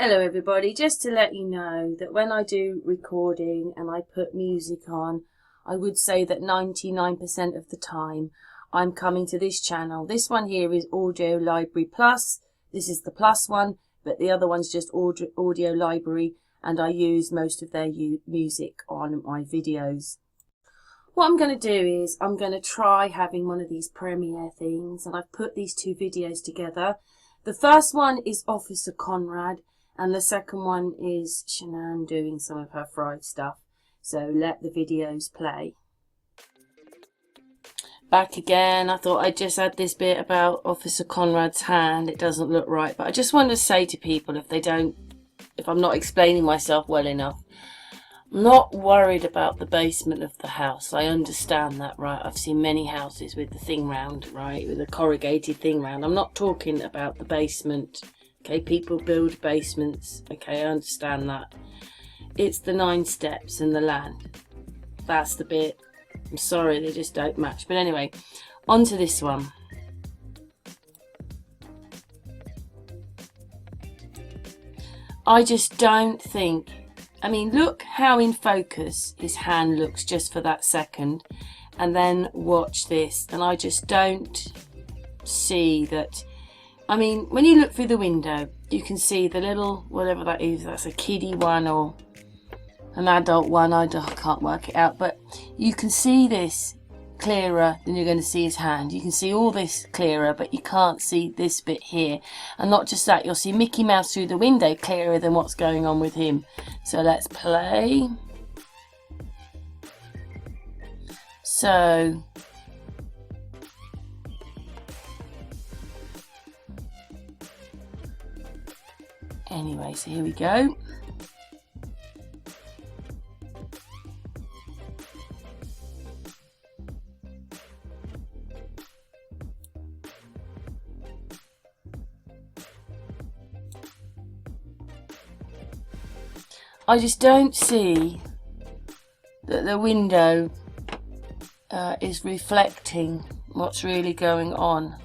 Hello everybody, just to let you know that when I do recording and I put music on, I would say that 99% of the time I'm coming to this channel. This one here is Audio Library Plus. This is the Plus one, but the other one's just Audio Library, and I use most of their music on my videos. What I'm going to do is I'm going to try having one of these Premiere things, and I've put these two videos together. The first one is Officer Conrad, and the second one is Shanann doing some of her fry stuff. So let the videos play. Back again, I thought I'd just add this bit about Officer Conrad's hand. It doesn't look right, but I just want to say to people, if I'm not explaining myself well enough, I'm not worried about the basement of the house. I understand that, right? I've seen many houses with the thing round, right? With a corrugated thing round. I'm not talking about the basement. Okay, people build basements. Okay, I understand that. It's the 9 steps and the land. That's the bit. I'm sorry, they just don't match. But anyway, on to this one. I just don't think... I mean, look how in focus his hand looks just for that second. And then watch this. And I just don't see that... I mean, when you look through the window, you can see the little, whatever that is, that's a kiddie one or an adult one, I can't work it out, but you can see this clearer than you're going to see his hand. You can see all this clearer, but you can't see this bit here. And not just that, you'll see Mickey Mouse through the window clearer than what's going on with him. So let's play. So... anyway, so here we go. I just don't see that the window is reflecting what's really going on.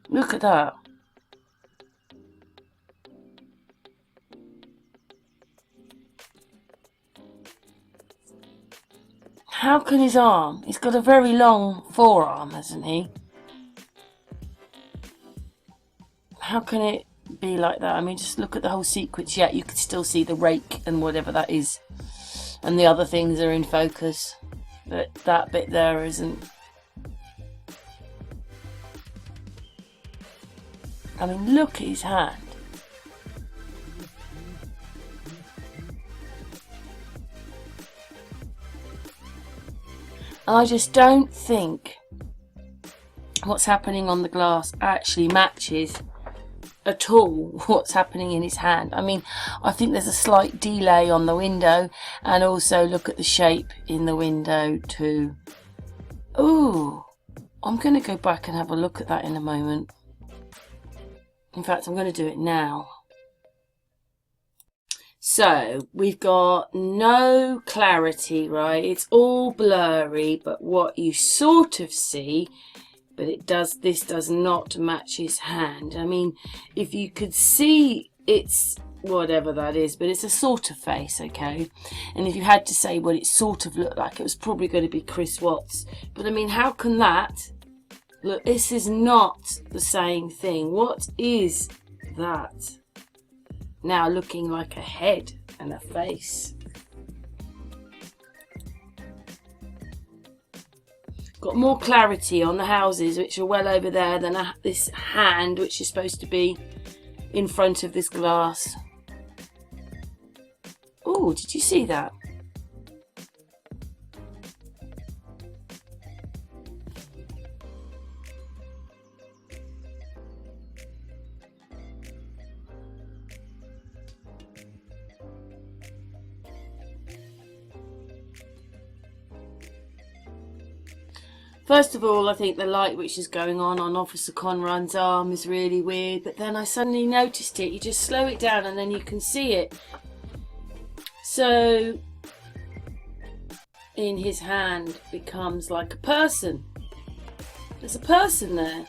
Look at that. How can his arm? He's got a very long forearm, hasn't he? How can it be like that? I mean, just look at the whole sequence. Yeah, you can still see the rake and whatever that is. And the other things are in focus. But that bit there isn't. I mean, look at his hand. And I just don't think what's happening on the glass actually matches at all what's happening in his hand. I mean, I think there's a slight delay on the window, and also look at the shape in the window too. Ooh, I'm going to go back and have a look at that in a moment. In fact, I'm going to do it now. So, we've got no clarity, right? It's all blurry, but what you sort of see, but this does not match his hand. I mean, if you could see, it's whatever that is, but it's a sort of face, okay? And if you had to say what it sort of looked like, it was probably going to be Chris Watts. But I mean, how can that... Look, this is not the same thing. What is that? Now looking like a head and a face. Got more clarity on the houses, which are well over there, than this hand, which is supposed to be in front of this glass. Oh, did you see that? First of all, I think the light which is going on Officer Conrad's arm is really weird, but then I suddenly noticed it. You just slow it down and then you can see it. So, in his hand becomes like a person. There's a person there.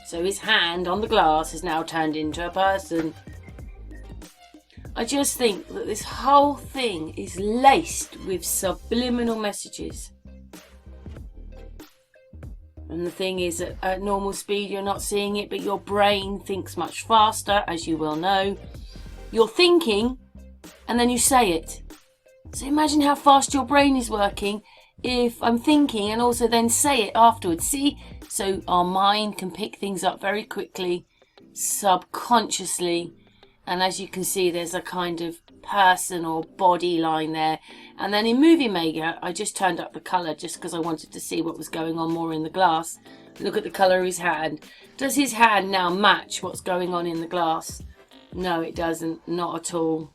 So his hand on the glass has now turned into a person. I just think that this whole thing is laced with subliminal messages. And the thing is that at normal speed you're not seeing it, but your brain thinks much faster, as you well know. You're thinking and then you say it. So imagine how fast your brain is working if I'm thinking and also then say it afterwards. See? So our mind can pick things up very quickly, subconsciously. And as you can see, there's a kind of person or body line there. And then in Movie Maker, I just turned up the colour just because I wanted to see what was going on more in the glass. Look at the colour of his hand. Does his hand now match what's going on in the glass? No, it doesn't. Not at all.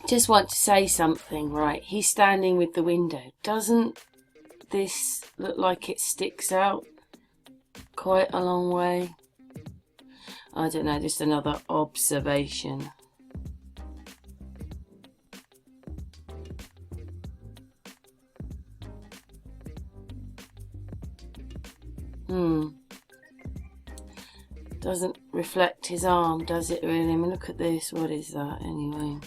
Just want to say something, right? He's standing with the window. Doesn't this look like it sticks out quite a long way? I don't know, just another observation. Doesn't reflect his arm, does it really? I mean, look at this. What is that anyway?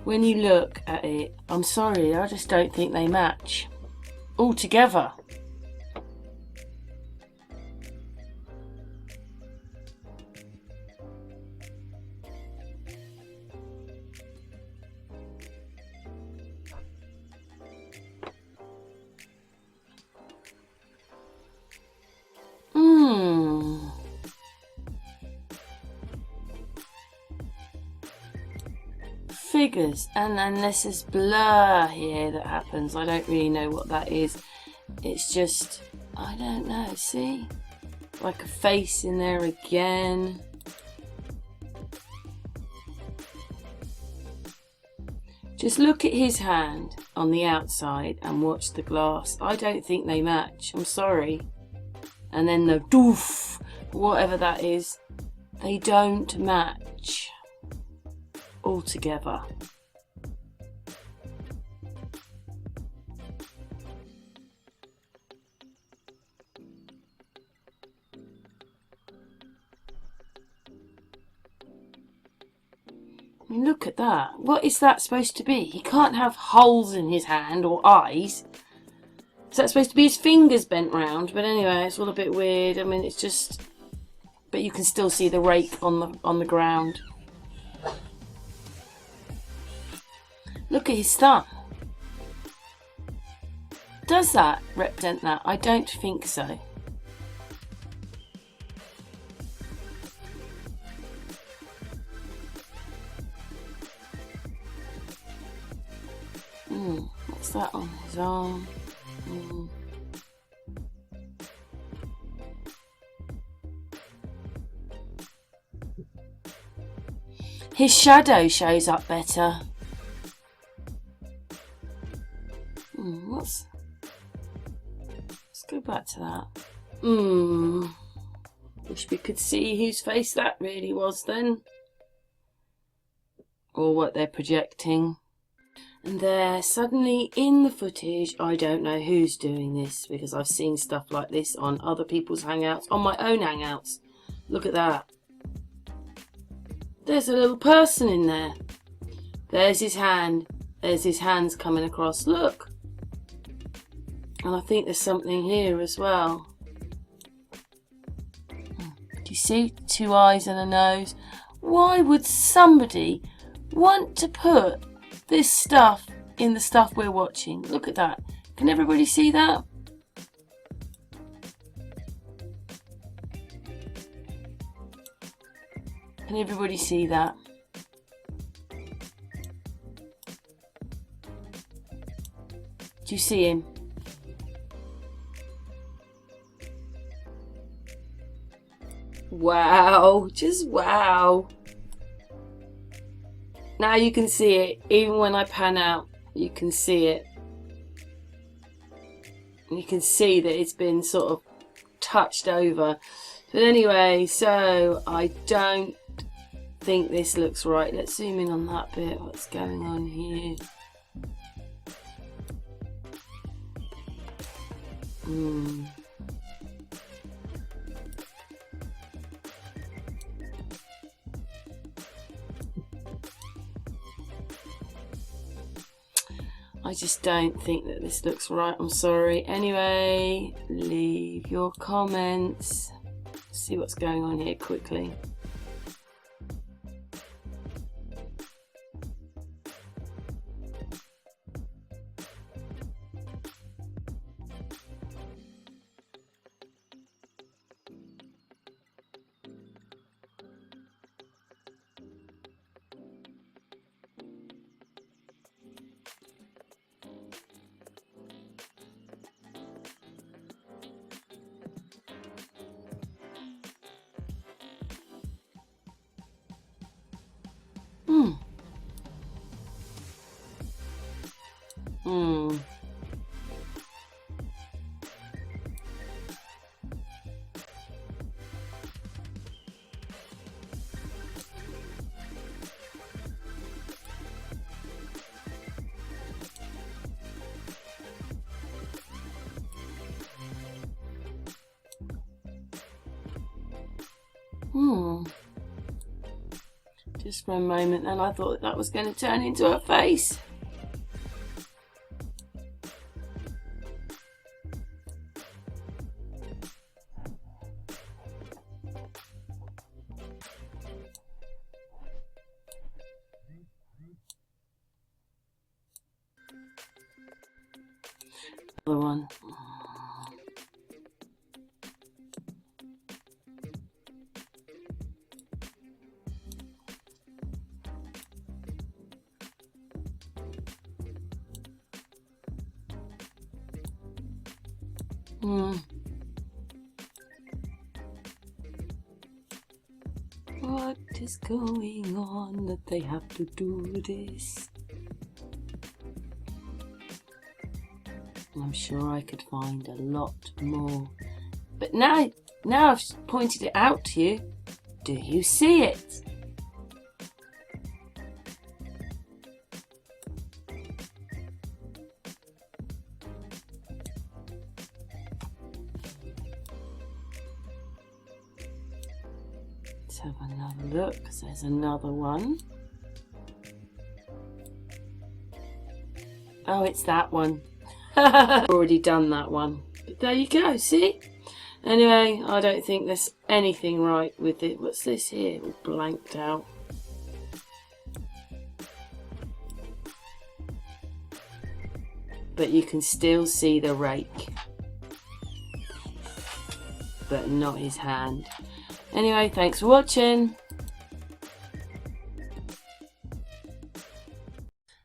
When you look at it, I'm sorry, I just don't think they match altogether. Figures, and then there's this blur here that happens. I don't really know what that is. It's just, I don't know, see? Like a face in there again. Just look at his hand on the outside and watch the glass. I don't think they match, I'm sorry. And then the doof, whatever that is, they don't match altogether. I mean, look at that. What is that supposed to be? He can't have holes in his hand or eyes. Is that supposed to be his fingers bent round? But anyway, it's all a bit weird. I mean, it's just... But you can still see the rake on the ground. Look at his thumb. Does that represent that? I don't think so. What's that on his arm? His shadow shows up better. Let's go back to that. Wish we could see whose face that really was then. Or what they're projecting. And there, suddenly in the footage, I don't know who's doing this because I've seen stuff like this on other people's hangouts, on my own hangouts. Look at that. There's a little person in there. There's his hand. There's his hands coming across. Look. And I think there's something here as well. you see? 2 eyes and a nose. Why would somebody want to put this stuff in the stuff we're watching? Look at that. Can everybody see that? Can everybody see that? Do you see him? Wow, just wow. Now you can see it, even when I pan out, you can see it. And you can see that it's been sort of touched over. But anyway, so I don't think this looks right. Let's zoom in on that bit. What's going on here? I just don't think that this looks right. I'm sorry. Anyway, leave your comments. See what's going on here quickly. Just for a moment, and I thought that was going to turn into a face. Another one. What is going on that they have to do this? I'm sure I could find a lot more. But now I've pointed it out to you, do you see it? Let's have another look, because there's another one. Oh, it's that one. Already done that one. But there you go, see? Anyway, I don't think there's anything right with it. What's this here? All blanked out. But you can still see the rake. But not his hand. Anyway, thanks for watching.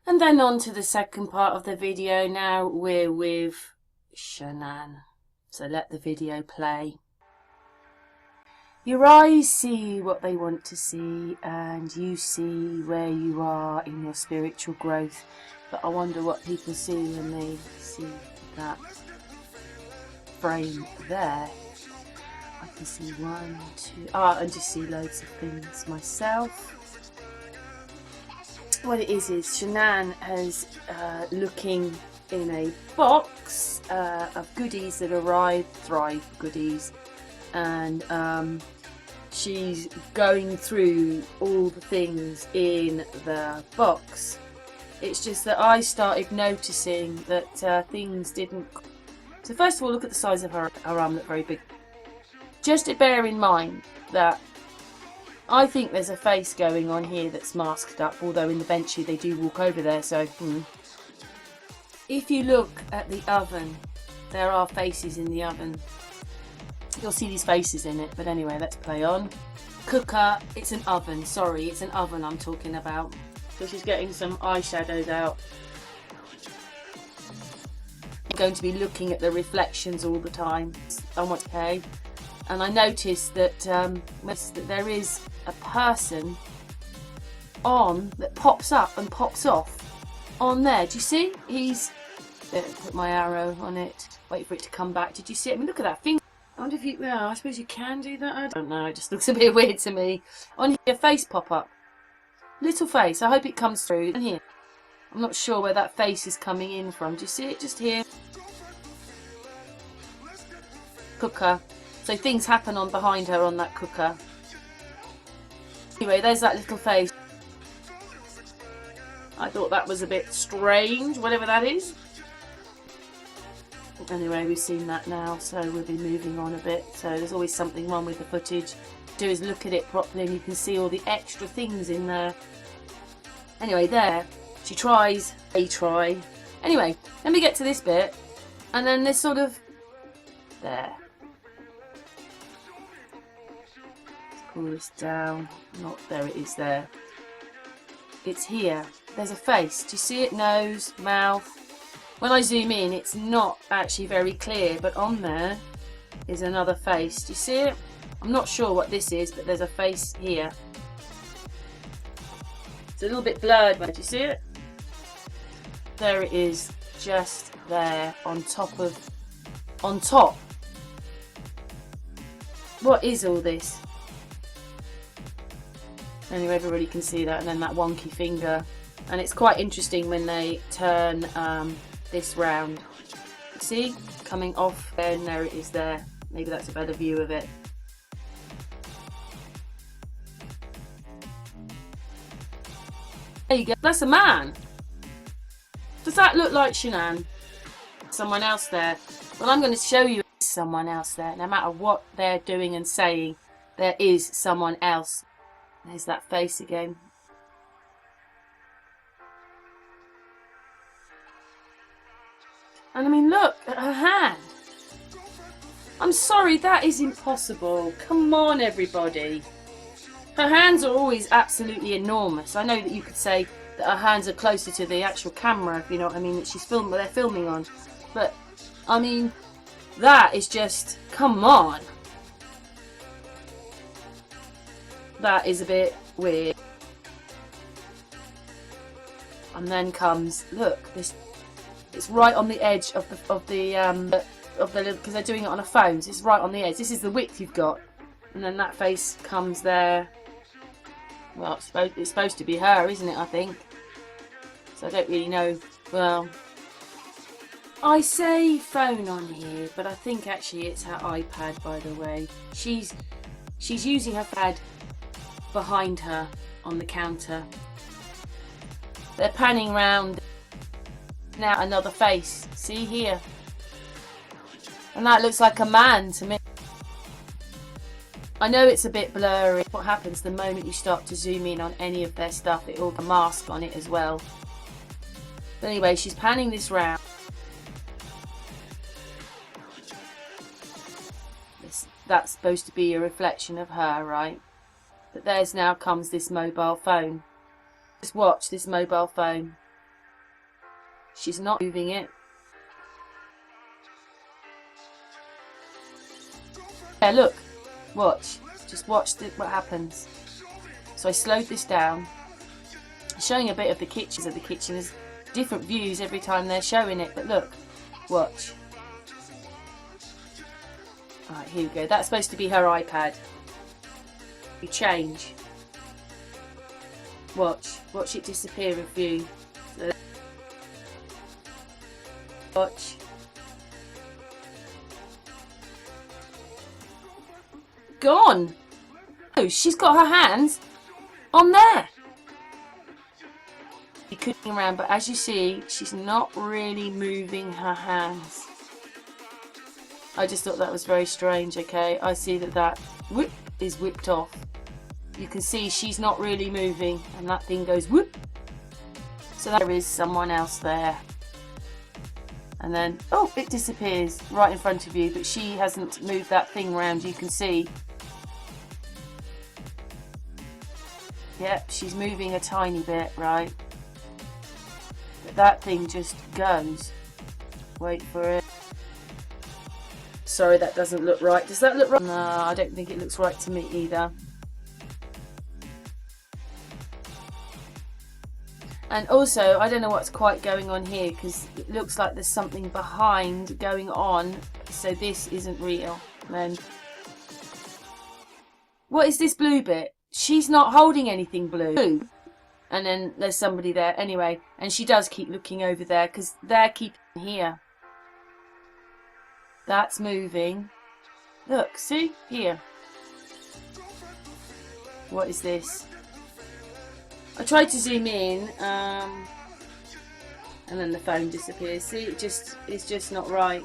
And then on to the second part of the video. Now we're with Shanann. So let the video play. Your eyes see what they want to see, and you see where you are in your spiritual growth. But I wonder what people see when they see that frame there. I can see 1, 2, and just see loads of things myself. What it is Shanann has looking in a box of goodies that arrived, Thrive goodies, and she's going through all the things in the box. It's just that I started noticing that things didn't. So first of all, look at the size of her arm, look very big. just bear in mind that I think there's a face going on here that's masked up, although eventually they do walk over there, so If you look at the oven, there are faces in the oven. You'll see these faces in it, but anyway, let's play on. Cooker, it's an oven, sorry, it's an oven I'm talking about. So she's getting some eyeshadows out. I'm going to be looking at the reflections all the time. Okay. And I noticed that, that there is a person on that pops up and pops off on there. Do you see? He's there, put my arrow on it. Wait for it to come back. Did you see it? I mean, look at that finger. I wonder if you. Well, I suppose you can do that. I don't know. It just looks a bit weird to me. On here, face pop up. Little face. I hope it comes through. And here, I'm not sure where that face is coming in from. Do you see it? Just here. Cooker. So things happen on behind her on that cooker. Anyway, there's that little face. I thought that was a bit strange, whatever that is. Anyway, we've seen that now, so we'll be moving on a bit. So there's always something wrong with the footage. Do is look at it properly and you can see all the extra things in there. Anyway, there. She tries. They try. Anyway, let me get to this bit. And then this sort of... There. Pull this down. Not there, it is there. It's here. There's a face. Do you see it? Nose, mouth. When I zoom in, it's not actually very clear, but on there is another face. Do you see it? I'm not sure what this is, but there's a face here. It's a little bit blurred, but do you see it? There it is, just there, on top of... On top. What is all this? Anyway, everybody can see that, and then that wonky finger. And it's quite interesting when they turn this round. See? Coming off there, and there it is there. Maybe that's a better view of it. There you go. That's a man. Does that look like Shanann? Someone else there. Well, I'm going to show you someone else there. No matter what they're doing and saying, there is someone else. There's that face again. And I mean, look at her hand. I'm sorry, that is impossible. Come on, everybody. Her hands are always absolutely enormous. I know that you could say that her hands are closer to the actual camera, if you know what I mean, that they're filming on. But, I mean, that is just, come on. That is a bit weird. And then comes, look, this. It's right on the edge of the because they're doing it on a phone. So it's right on the edge. This is the width you've got, and then that face comes there. Well, it's supposed to be her, isn't it? I think. So I don't really know. Well, I say phone on here, but I think actually it's her iPad. By the way, she's using her pad behind her on the counter. They're panning round. Now another face. See here? And that looks like a man to me. I know it's a bit blurry. What happens the moment you start to zoom in on any of their stuff, it will have a mask on it as well. But anyway, she's panning this round. That's supposed to be a reflection of her, right? But there's now comes this mobile phone. Just watch this mobile phone. She's not moving it. Yeah, look. Watch. Just watch what happens. So I slowed this down. Showing a bit of the kitchen. The kitchen is different views every time they're showing it. But look. Watch. Alright, here we go. That's supposed to be her iPad. You change. Watch. Watch it disappear in view. So watch. Gone. Oh, she's got her hands on there. She's cooking around, but as you see, she's not really moving her hands. I just thought that was very strange. Okay, I see that whip is whipped off. You can see she's not really moving, and that thing goes whoop. So there is someone else there. And then, oh, it disappears right in front of you, but she hasn't moved that thing around, you can see. Yep, she's moving a tiny bit, right? But that thing just goes. Wait for it. Sorry, that doesn't look right. Does that look right? No, I don't think it looks right to me either. And also, I don't know what's quite going on here, because it looks like there's something behind going on. So this isn't real. Then, what is this blue bit? She's not holding anything blue. And then there's somebody there. Anyway, and she does keep looking over there, because they're keeping here. That's moving. Look, see? Here. What is this? I tried to zoom in, and then the phone disappears. See, it's just not right.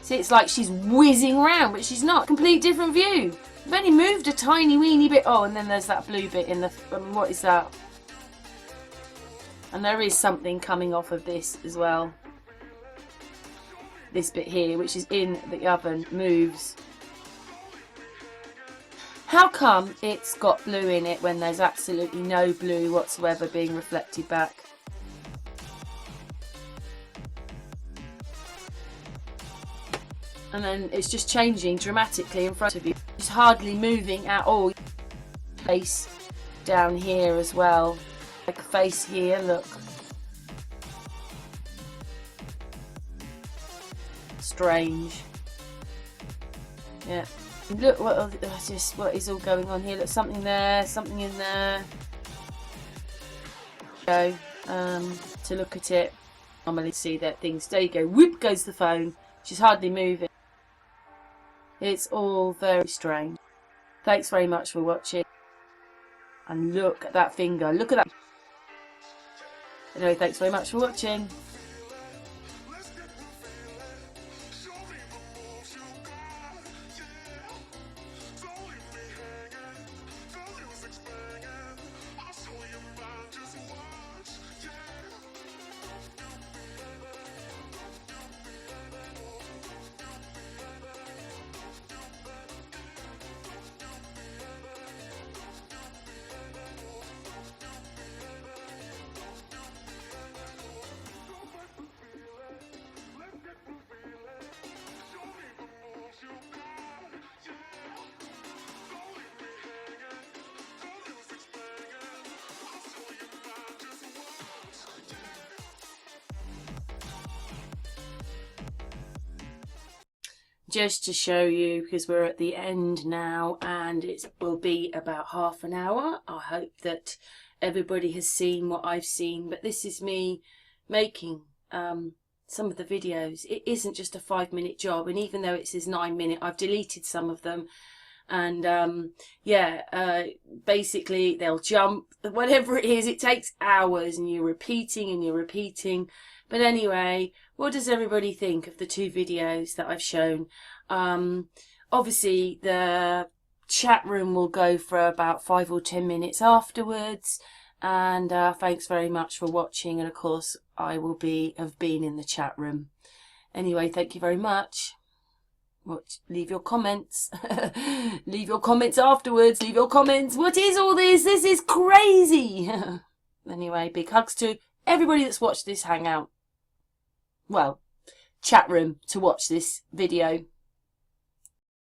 See, it's like she's whizzing around, but she's not. Complete different view. I've only moved a tiny weeny bit. Oh, and then there's that blue bit in the... I mean, what is that? And there is something coming off of this as well. This bit here, which is in the oven, moves. How come it's got blue in it when there's absolutely no blue whatsoever being reflected back? And then it's just changing dramatically in front of you. It's hardly moving at all. Face down here as well. Like a face here, look. Strange. Yeah. Look what is all going on here. Look, something there, something in there. Go to look at it. Normally see that things. There you go. Whoop goes the phone. She's hardly moving. It's all very strange. Thanks very much for watching. And look at that finger. Look at that. Anyway, thanks very much for watching. Just to show you, because we're at the end now and it will be about half an hour. I hope that everybody has seen what I've seen, but this is me making some of the videos. It isn't just a 5-minute job, and even though it says 9-minute, I've deleted some of them. And basically they'll jump, whatever it is, it takes hours and you're repeating and you're repeating. But anyway, what does everybody think of the 2 videos that I've shown? Obviously the chat room will go for about 5 or 10 minutes afterwards. And thanks very much for watching. And of course I will have been in the chat room. Anyway, thank you very much. Leave your comments. Leave your comments afterwards. Leave your comments. What is all this? This is crazy. Anyway, big hugs to everybody that's watched this hangout. Well, chat room to watch this video.